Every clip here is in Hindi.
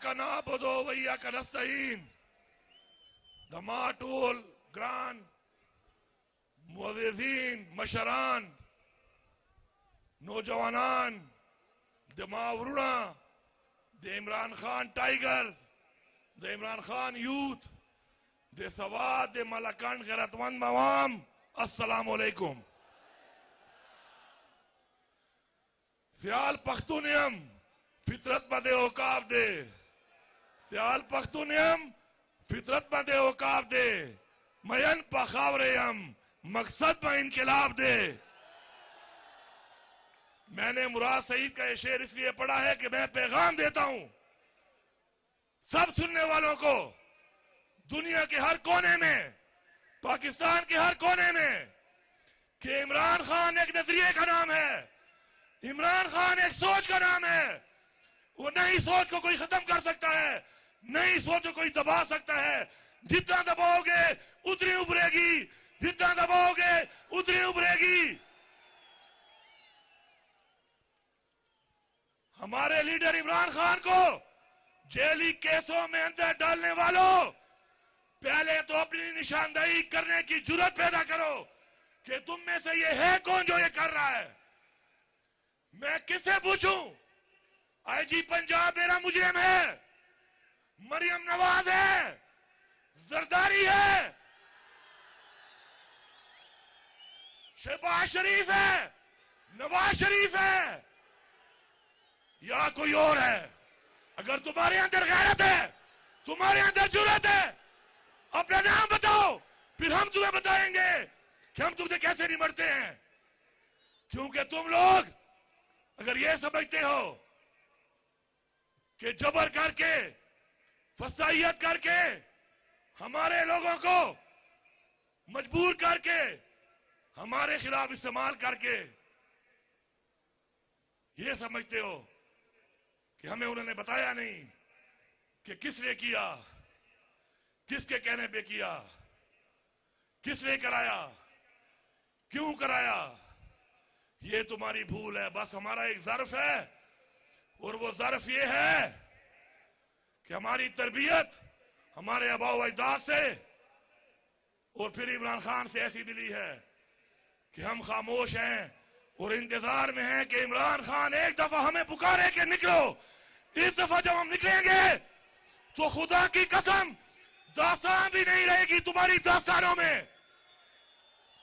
Kanabudu wa iyyaka nasta'in. Damatul Gran Muazzizin Masharan Nojawanan the Mawruna, the Imran Khan Tigers, the Imran Khan Youth, the Sawad, the Malakand Gharatmand Mawam. Assalamu alaikum. Sial Pakhtuniyam Fitrat Bade Okab de. Sial Pakhtuniyam फितरत में दे औकाब दे मयन पखावरे हम मकसद में इनकलाब दे। मैंने मुराद सईद का ये शेर इसलिए पढ़ा है कि मैं पैगाम देता हूं सब सुनने वालों को, दुनिया के हर कोने में, पाकिस्तान के हर कोने में, कि इमरान खान एक नजरिए का नाम है, इमरान खान एक सोच का नाम है। वो नई सोच को कोई खत्म कर सकता है, नई सोच को कोई दबा सकता है। जितना दबाओगे उतनी उभरेगी, जितना दबाओगे उतनी उभरेगी। हमारे लीडर इमरान खान को जेली केसों में अंदर डालने वालों, पहले तो अपनी निशानदेही करने की जुर्रत पैदा करो कि तुम में से ये है कौन जो ये कर रहा है। मैं किससे पूछूं? आईजी पंजाब मेरा मुजरिम है, मरियम नवाज है, जरदारी है, शहबाज शरीफ है, नवाज शरीफ है, या कोई और है। अगर तुम्हारे अंदर गैरत है, तुम्हारे अंदर जुर्रत है, अपना नाम बताओ, फिर हम तुम्हें बताएंगे कि हम तुमसे कैसे निमटते हैं। क्योंकि तुम लोग अगर ये समझते हो कि जबर करके, फसाइयत करके, हमारे लोगों को मजबूर करके, हमारे खिलाफ इस्तेमाल करके ये समझते हो कि हमें उन्होंने बताया नहीं कि किसने किया, किसके कहने पे किया, किसने कराया, क्यों कराया, ये तुम्हारी भूल है। बस हमारा एक ज़र्फ है और वो ज़र्फ ये है कि हमारी तरबियत हमारे आबा व अजदाद से और फिर इमरान खान से ऐसी मिली है कि हम खामोश हैं और इंतजार में हैं कि इमरान खान एक दफा हमें पुकारे कि निकलो। इस दफा जब हम निकलेंगे तो खुदा की कसम दास्तान भी नहीं रहेगी तुम्हारी दास्तानों में।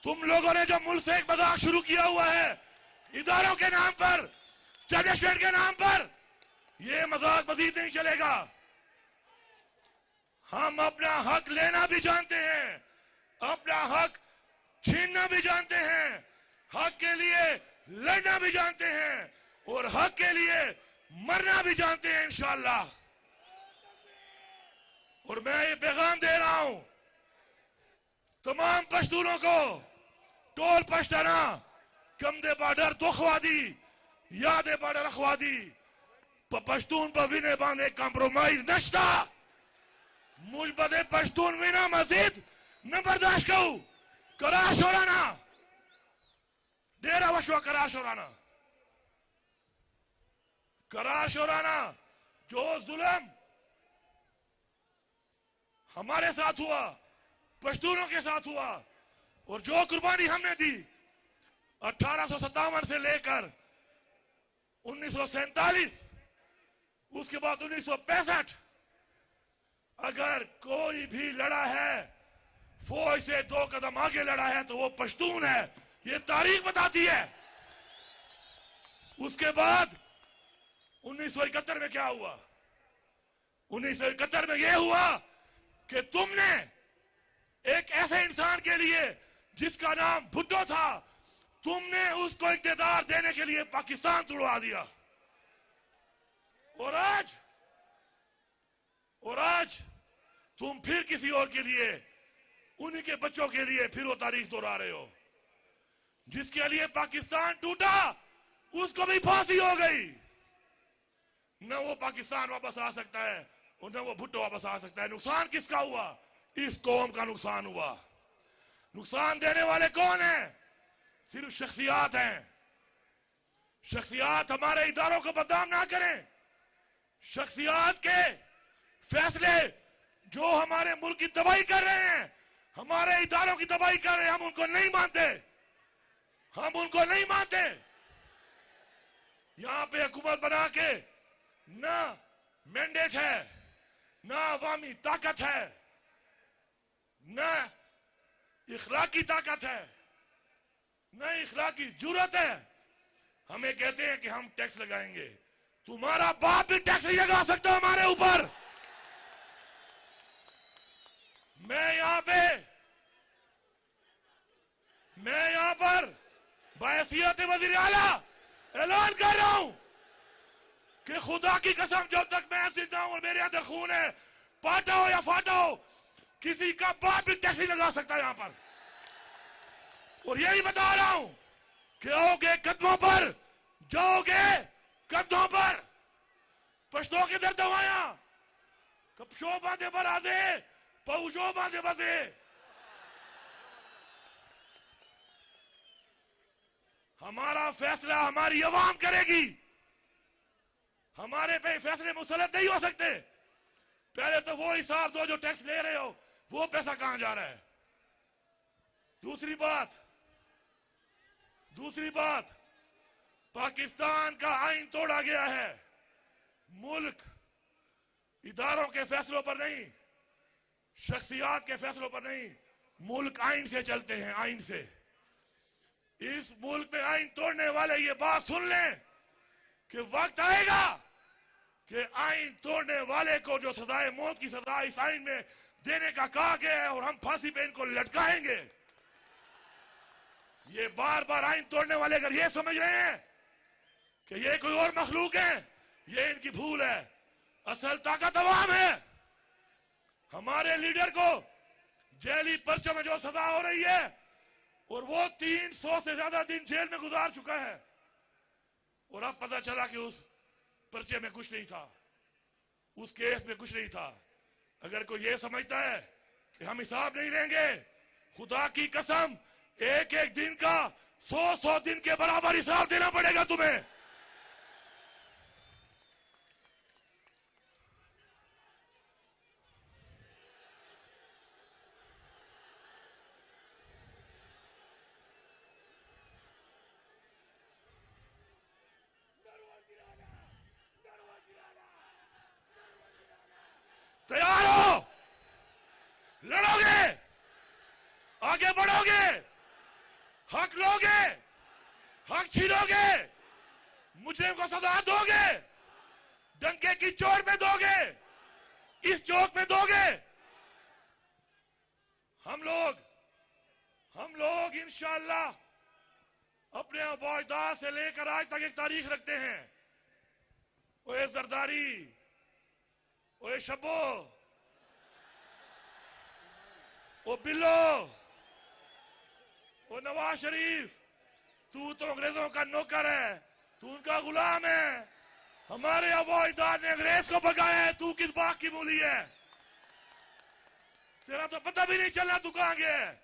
तुम लोगों ने जो मुल्क से एक मजाक शुरू किया हुआ है इदारों के नाम पर, स्टैब्लिशमेंट के नाम पर, ये मजाक मजीद नहीं चलेगा। हम अपना हक लेना भी जानते हैं, अपना हक छीनना भी जानते हैं, हक के लिए लड़ना भी जानते हैं और हक के लिए मरना भी जानते हैं इंशाअल्लाह। और मैं ये पैगाम दे रहा हूं तमाम पश्तूनों को, टोल पश्ताना, कम दे बॉर्डर दुखवादी, याद बॉर्डर अखवादी, पश्तून पर विने बांधे कॉम्प्रोमाइज नश्ता, मुझ बदे पश्तून विना मजीद न बर्दाश्त करूं। कराश हो राना, डेरा वशवा कराश हो राना, कराश हो राना। जो जुल्म हमारे साथ हुआ, पश्तूनों के साथ हुआ, और जो कुर्बानी हमने दी 1857 से लेकर 1947, उसके बाद 1965, अगर कोई भी लड़ा है, फौज से 2 कदम आगे लड़ा है, तो वो पश्तून है। ये तारीख बताती है। उसके बाद 1971 में क्या हुआ? 1971 में यह हुआ कि तुमने एक ऐसे इंसान के लिए जिसका नाम भुट्टो था, तुमने उसको इख्तियार देने के लिए पाकिस्तान तुड़वा दिया। और आज तुम फिर किसी और के लिए, उन्हीं के बच्चों के लिए फिर वो तारीख दोहरा रहे हो। जिसके लिए पाकिस्तान टूटा उसको भी फांसी हो गई। न वो पाकिस्तान वापस आ सकता है और न वो भुट्टो वापस आ सकता है। नुकसान किसका हुआ? इस कौम का नुकसान हुआ। नुकसान देने वाले कौन हैं? सिर्फ शख्सियात हैं। शख्सियात हमारे इदारों को बदनाम ना करें। शख्सियात के फैसले जो हमारे मुल्क की तबाही कर रहे हैं, हमारे इदारों की तबाही कर रहे हैं, हम उनको नहीं मानते, हम उनको नहीं मानते। यहां पे हुकूमत बना के ना मैंडेट है, ना अवामी ताकत है, ना इखलाकी ताकत है, ना इखलाकी जुर्रत है। हमें कहते हैं कि हम टैक्स लगाएंगे। तुम्हारा बाप भी टैक्स नहीं लगा सकता हमारे ऊपर। मैं यहां पर बहैसियत वज़ीर आला ऐलान कर रहा हूं कि खुदा की कसम, जब तक मैं जिंदा हूं और मेरे अंदर खून है, पाटा हो या फाटा हो, किसी का बाप भी टैक्स नहीं लगा सकता यहां पर। और यही बता रहा हूं कि आओगे कदमों पर, जाओगे कदमों पर, पश्तो के दर दवाया कपशो बांधे बरादे पहुंचो बांधे बजे। हमारा फैसला हमारी अवाम करेगी। हमारे पे फैसले मुसल्लत नहीं हो सकते। पहले तो वो हिसाब दो जो टैक्स ले रहे हो, वो पैसा कहां जा रहा है। दूसरी बात, पाकिस्तान का आइन तोड़ा गया है। मुल्क इदारों के फैसलों पर नहीं, शख्सियात के फैसलों पर नहीं, मुल्क आइन से चलते हैं, आइन से। इस मुल्क में आइन तोड़ने वाले ये बात सुन लें कि वक्त आएगा कि आइन तोड़ने वाले को जो सजाए मौत की सजा इस आइन में देने का कहा गया है, और हम फांसी पे इनको लटकाएंगे। ये बार बार आइन तोड़ने वाले अगर ये समझ रहे हैं कि ये कोई और मखलूक है, ये इनकी भूल है। असल ताकत अवाम है। हमारे लीडर को जेली पर्चों में जो सजा हो रही है, और वो 300 से ज्यादा दिन जेल में गुजार चुका है, और अब पता चला कि उस पर्चे में कुछ नहीं था, उस केस में कुछ नहीं था। अगर कोई ये समझता है कि हम हिसाब नहीं लेंगे, खुदा की कसम, एक एक दिन का 100 दिन के बराबर हिसाब देना पड़ेगा तुम्हें। तैयार हो? लड़ोगे, आगे बढ़ोगे, हक लोगे, हक छीनोगे, मुजरिम को सजा दोगे, डंके की चोट में दोगे, इस चौक में दोगे। हम लोग इंशाअल्लाह अपने अबौजदाद से लेकर आज तक एक तारीख रखते हैं। ओए जरदारी, ओए शब्बो, ओ बिल्लो, ओ नवाज शरीफ, तू तो अंग्रेजों का नौकर है, तू उनका गुलाम है। हमारे अबौजदाद ने अंग्रेज को भगाया है, तू किस बात की मूली है? तेरा तो पता भी नहीं चलना तू कहां गया है।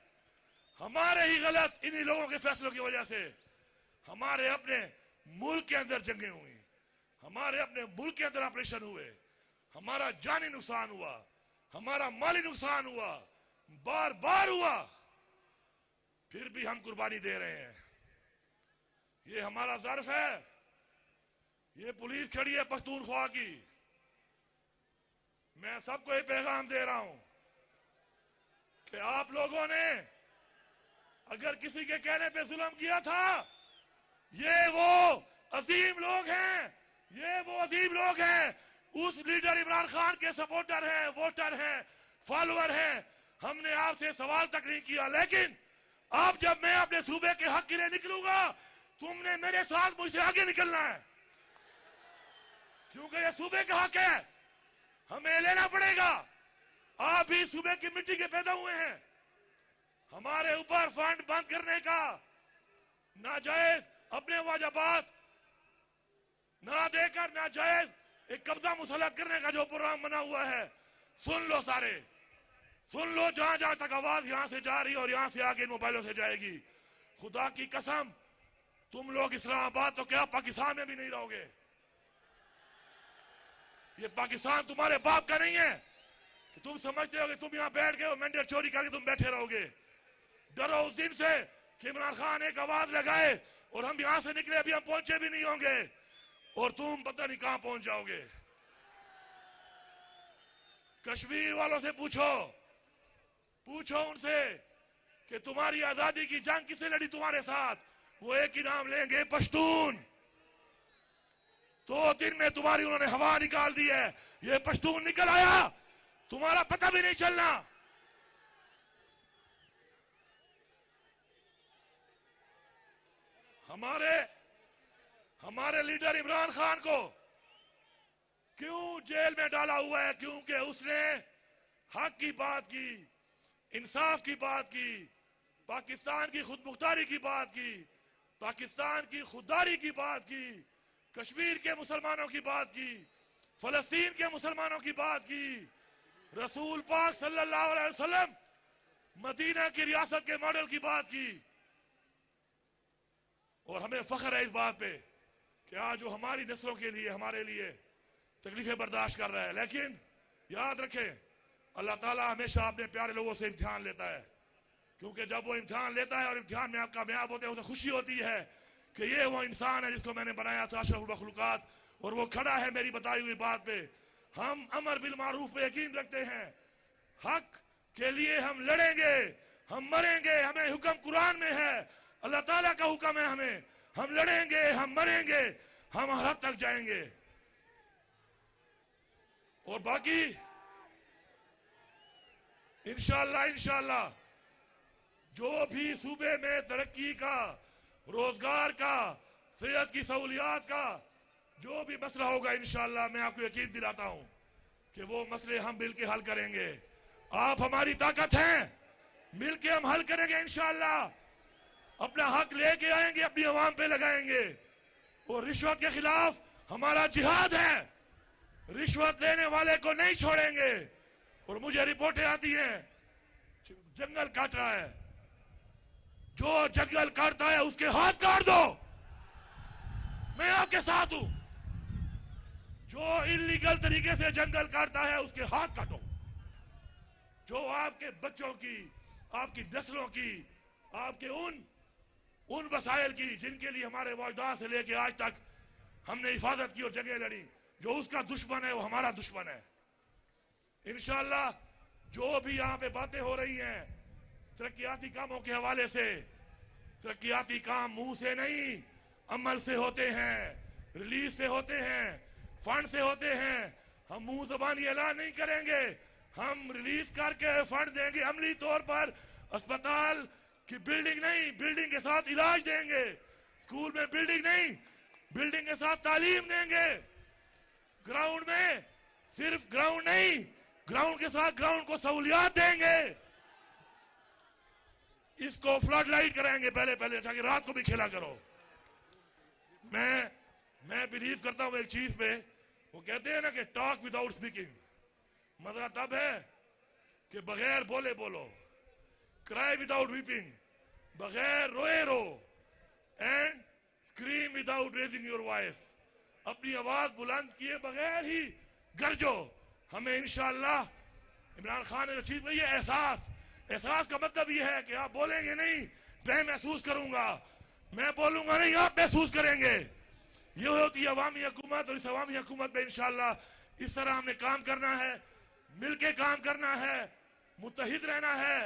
हमारे ही गलत इन्हीं लोगों के फैसलों की वजह से हमारे अपने मुल्क के अंदर जंगें हुई, हमारे अपने मुल्क के अंदर ऑपरेशन हुए, हमारा जानी नुकसान हुआ, हमारा माली नुकसान हुआ, बार बार हुआ, फिर भी हम कुर्बानी दे रहे हैं। ये हमारा ज़र्फ है। ये पुलिस खड़ी है पख्तूनख्वा की। मैं सबको ये पैगाम दे रहा हूं कि आप लोगों ने अगर किसी के कहने पे जुल्म किया था, ये वो अजीम लोग हैं, ये वो अजीम लोग हैं, उस लीडर इमरान खान के सपोर्टर हैं, वोटर हैं, फॉलोअर हैं। हमने आपसे सवाल तक नहीं किया, लेकिन अब जब मैं अपने सूबे के हक के लिए निकलूंगा, तुमने मेरे साथ मुझसे आगे निकलना है, क्योंकि ये सूबे का हक है, हमें लेना पड़ेगा। आप भी सूबे की मिट्टी के पैदा हुए हैं। हमारे ऊपर फंड बंद करने का, नाजायज अपने वाजबात ना देकर नाजायज एक कब्जा मुसल्लत करने का जो प्रोग्राम बना हुआ है, सुन लो सारे, सुन लो। जहां जहां तक आवाज यहां से जा रही है और यहां से आगे मोबाइलों से जाएगी, खुदा की कसम, तुम लोग इस्लामाबाद तो क्या पाकिस्तान में भी नहीं रहोगे। ये पाकिस्तान तुम्हारे बाप का नहीं है कि तुम समझते हो कि तुम यहां बैठ गए मैंडेट चोरी करके तुम बैठे रहोगे। डरो उस दिन से कि इमरान खान एक आवाज लगाए और हम यहां से निकले, अभी हम पहुंचे भी नहीं होंगे और तुम पता नहीं कहां पहुंच जाओगे। कश्मीर वालों से पूछो उनसे कि तुम्हारी आजादी की जंग किसने लड़ी तुम्हारे साथ, वो एक ही नाम लेंगे, पश्तून। 2 दिन में तुम्हारी उन्होंने हवा निकाल दी है, ये पश्तून निकल आया, तुम्हारा पता भी नहीं चलना। हमारे लीडर इमरान खान को क्यों जेल में डाला हुआ है? क्योंकि उसने हक की बात की, इंसाफ की बात की, पाकिस्तान की खुदमुख्तारी की बात की, पाकिस्तान की खुददारी की बात की, कश्मीर के मुसलमानों की बात की, फलस्तीन के मुसलमानों की बात की, रसूल पाक सल्लल्लाहु अलैहि वसल्लम मदीना की रियासत के मॉडल की बात की। और हमें फख्र है इस बात पे कि आज जो हमारी नस्लों के लिए, हमारे लिए तकलीफें बर्दाश्त कर रहा है। लेकिन याद रखें, अल्लाह ताला हमेशा अपने प्यारे लोगों से इम्तिहान लेता है, क्योंकि जब वो इम्तिहान लेता है और इम्तिहान में आप कामयाब होते हैं, उसे खुशी होती है कि ये वो इंसान है जिसको मैंने बनाया था, अशरफुल मखलूकात, और वो खड़ा है मेरी बताई हुई बात पे। हम अमर बिल मारूफ पे यकीन रखते हैं, हक के लिए हम लड़ेंगे, हम मरेंगे, हमें हुक्म कुरान में है, अल्लाह ताला का हुक्म है हमें, हम लड़ेंगे, हम मरेंगे, हम हद तक जाएंगे। और बाकी इंशाअल्लाह जो भी सूबे में तरक्की का, रोजगार का, सेहत की सहूलियात का जो भी मसला होगा, इंशाअल्लाह मैं आपको यकीन दिलाता हूं कि वो मसले हम मिलके हल करेंगे। आप हमारी ताकत हैं, मिलके हम हल करेंगे इंशाअल्लाह। अपना हक लेके आएंगे, अपनी आवाम पे लगाएंगे। और रिश्वत के खिलाफ हमारा जिहाद है, रिश्वत लेने वाले को नहीं छोड़ेंगे। और मुझे रिपोर्टें आती हैं जंगल काट रहा है, जो जंगल काटता है उसके हाथ काट दो, मैं आपके साथ हूं। जो इलीगल तरीके से जंगल काटता है उसके हाथ काटो। जो आपके बच्चों की, आपकी नस्लों की, आपके उन वसाइल की जिनके लिए हमारे वालिदैन से लेके आज तक हमने हिफाजत की और जगह लड़ी, जो उसका दुश्मन है वो हमारा दुश्मन है। इंशाअल्लाह जो भी यहां पे बातें हो रही हैं तरक्याती कामों के हवाले से, तरक्याती काम मुंह से नहीं अमल से होते हैं, रिलीज से होते हैं, फंड से होते हैं। हम मुंह जबानी ऐलान नहीं करेंगे, हम रिलीज करके फंड देंगे अमली तौर पर। अस्पताल की बिल्डिंग नहीं, बिल्डिंग के साथ इलाज देंगे। स्कूल में बिल्डिंग नहीं, बिल्डिंग के साथ तालीम देंगे। ग्राउंड में सिर्फ ग्राउंड नहीं, ग्राउंड के साथ ग्राउंड को सहूलियात देंगे। इसको फ्लड लाइट कराएंगे पहले ताकि रात को भी खेला करो। मैं बिलीव करता हूं एक चीज पे, वो कहते हैं ना कि टॉक विदाउट स्पीकिंग। मजा तब है कि बगैर बोले बोलो, क्राई विदाउट वीपिंग, बगैर रोए रो, and scream without raising your voice, अपनी आवाज बुलंद किए बगैर ही गरजो। हमें इंशाअल्लाह इमरान खान ने जो चीज में, ये एहसास का मतलब ये है कि आप बोलेंगे नहीं, मैं महसूस करूंगा, मैं बोलूंगा नहीं आप महसूस करेंगे। ये होती है अवामी हुकूमत। और इस अवामी हुकूमत में इंशाअल्लाह इस तरह हमने काम करना है, मिलके काम करना है, मुत्तहिद रहना है,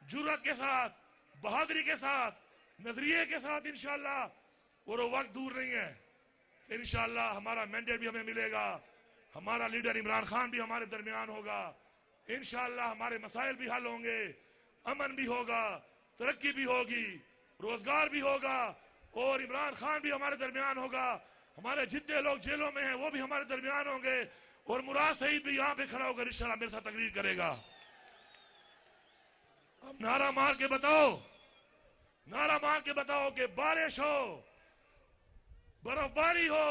जुर्रत के साथ, बहादुरी के साथ, नजरिए के साथ इंशाअल्लाह। और वो वक्त दूर नहीं है, इंशाअल्लाह हमारा मैंडेट भी हमें मिलेगा, हमारा लीडर इमरान खान भी हमारे दरमियान होगा, इंशाअल्लाह हमारे मसाइल भी हल होंगे, अमन भी होगा, तरक्की भी होगी, रोजगार भी होगा, और इमरान खान भी हमारे दरमियान होगा। हमारे जितने लोग जेलों में हैं वो भी हमारे दरमियान होंगे, और मुराद सईद भी यहां पे खड़ा होकर इंशाअल्लाह मेरे साथ तकरीर करेगा। अब नारा मार के बताओ कि बारिश हो, बर्फबारी हो,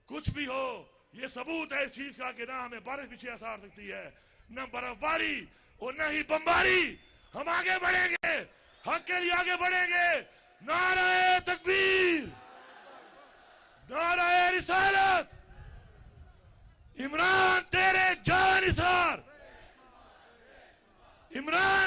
कुछ भी हो, ये सबूत है इस चीज का कि ना हमें बारिश पीछे आ सकती है, न बर्फबारी और न ही बमबारी। हम आगे बढ़ेंगे, हक के लिए आगे बढ़ेंगे। नारे तकबीर, नारे रिसालत, इमरान तेरे जानिसार, इमरान